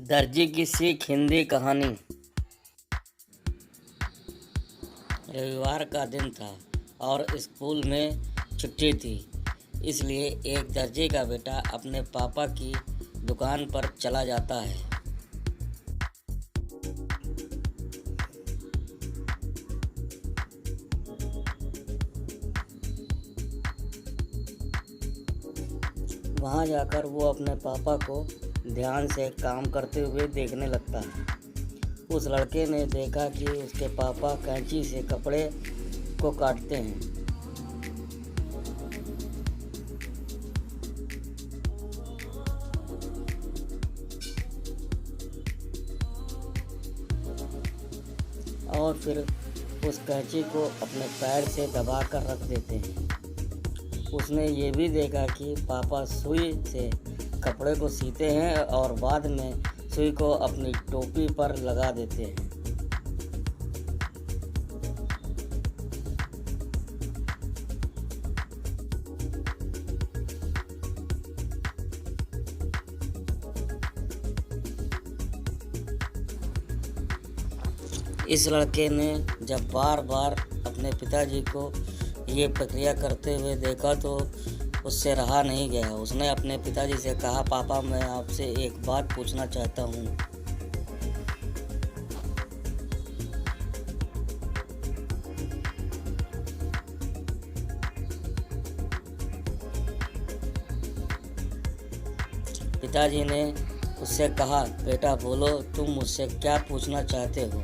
दर्जी की सीख हिंदी कहानी। रविवार का दिन था और स्कूल में छुट्टी थी, इसलिए एक दर्जी का बेटा अपने पापा की दुकान पर चला जाता है। वहाँ जाकर वो अपने पापा को ध्यान से काम करते हुए देखने लगता है। उस लड़के ने देखा कि उसके पापा कैंची से कपड़े को काटते हैं। और फिर उस कैंची को अपने पैर से दबा कर रख देते हैं। उसने ये भी देखा कि पापा सुई से कपड़े को सीते हैं और बाद में सुई को अपनी टोपी पर लगा देते हैं। इस लड़के ने जब बार बार अपने पिताजी को ये प्रक्रिया करते हुए देखा तो उससे रहा नहीं गया। उसने अपने पिताजी से कहा, पापा मैं आपसे एक बात पूछना चाहता हूँ। पिताजी ने उससे कहा, बेटा बोलो तुम मुझसे क्या पूछना चाहते हो।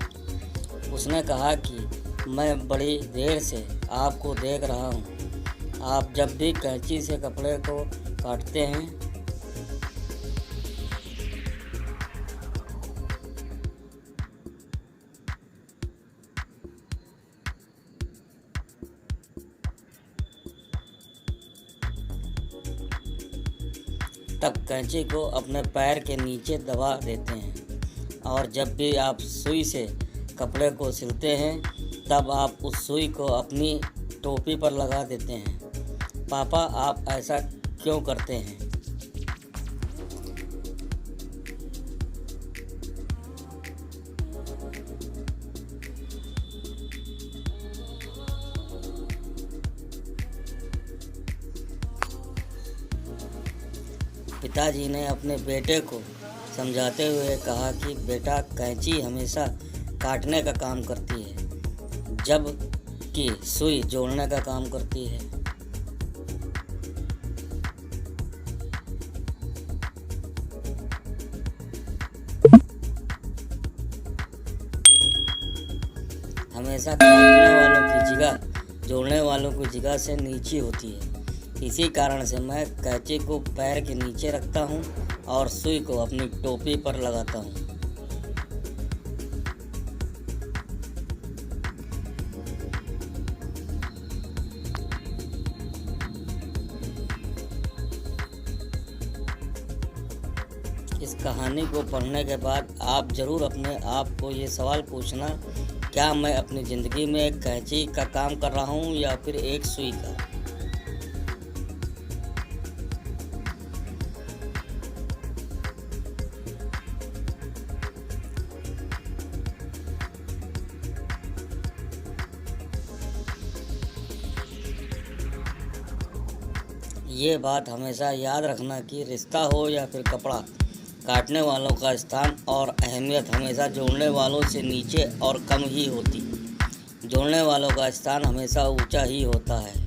उसने कहा कि मैं बड़ी देर से आपको देख रहा हूँ, आप जब भी कैंची से कपड़े को काटते हैं तब कैंची को अपने पैर के नीचे दबा देते हैं, और जब भी आप सुई से कपड़े को सिलते हैं तब आप उस सुई को अपनी टोपी पर लगा देते हैं। पापा आप ऐसा क्यों करते हैं? पिताजी ने अपने बेटे को समझाते हुए कहा कि बेटा कैंची हमेशा काटने का काम करती है, जबकि सुई जोड़ने का काम करती है। हमेशा काटने वालों की जगह जोड़ने वालों की जगह से नीचे होती है। इसी कारण से मैं कैंची को पैर के नीचे रखता हूँ और सुई को अपनी टोपी पर लगाता हूँ। इस कहानी को पढ़ने के बाद आप ज़रूर अपने आप को ये सवाल पूछना, क्या मैं अपनी ज़िंदगी में एक कैंची का काम कर रहा हूँ या फिर एक सुई का। ये बात हमेशा याद रखना कि रिश्ता हो या फिर कपड़ा, काटने वालों का स्थान और अहमियत हमेशा जोड़ने वालों से नीचे और कम ही होती। जोड़ने वालों का स्थान हमेशा ऊंचा ही होता है।